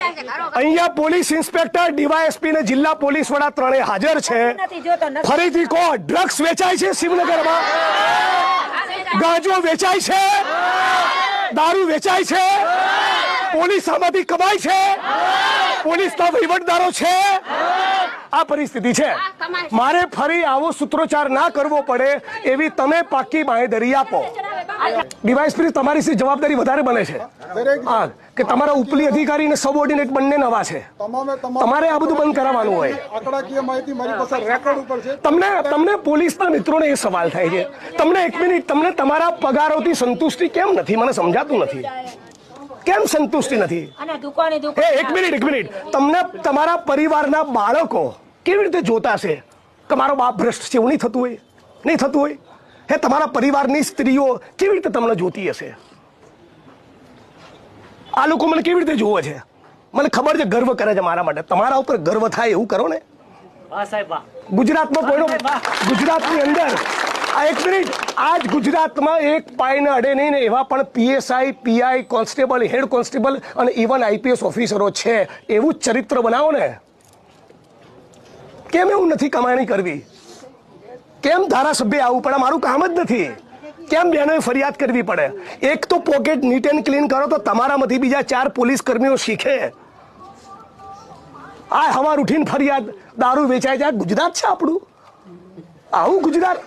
અહીંયા police inspector, DYSP ને જિલ્લા પોલીસ વડા ત્રણેય હાજર છે. ફરીથી કહો, ડ્રગ્સ વેચાય છે શિવનગરમાં? ગાંજો વેચાય છે? દારૂ વેચાય છે? પોલીસ આમાંથી કમાય છે? પોલીસના વહીવટદારો છે? આ પરિસ્થિતિ છે. મારે ફરી આવો સૂત્રોચ્ચાર ના કરવો પડે એવી તમે પાકી બાંહેધરી આપો. ડીવાયએસપી તમારી જવાબદારી વધારે બને છે હા કે તમારા ઉપલી અધિકારી ને સબઓર્ડિનેટ બંને નવા છે. તમારે આ બધું બંધ કરાવવાનું હોય. તમને પોલીસના મિત્રોને એ સવાલ થાય છે, તમને એક મિનિટ, તમને તમારા પગારોથી સંતુષ્ટિ કેમ નથી? મને સમજાતું નથી કેમ સંતુષ્ટિ નથી. એક મિનિટ, તમને તમારા પરિવારના બાળકો કેવી રીતે જોતા છે કે મારો બાપ ભ્રષ્ટ છે? એવું નહીં થતું હોય. હે, તમારા પરિવારની સ્ત્રીઓ કેવી રીતે તમને જોતી હશે? આ લોકો મને કેવી રીતે જોવે છે? મને ખબર છે, ગર્વ કરે છે મારા માટે. તમારા ઉપર ગર્વ થાય એવું કરો ને. ગુજરાતની અંદર એક મિનિટ, આજ ગુજરાતમાં એક પાયને અડે નહીં ને એવા પણ PSI, PI, constable, head constable અને ઇવન આઈપીએસ ઓફિસરો છે. એવું જ ચરિત્ર બનાવો ને. કેમ એવું નથી કમાણી કરવી? કેમ ધારાસભ્ય આવવું પડે? મારું કામ જ નથી. કેમ બહેનોએ ફરિયાદ કરવી પડે? એક તો પોકેટ નીટ એન્ડ ક્લીન કરો તો તમારામાંથી બીજા 4 પોલીસ કર્મીઓ શીખે. આ હવાર ઉઠીને ફરિયાદ, દારૂ વેચાય છે. ગુજરાત છે આપણું? આવું ગુજરાત?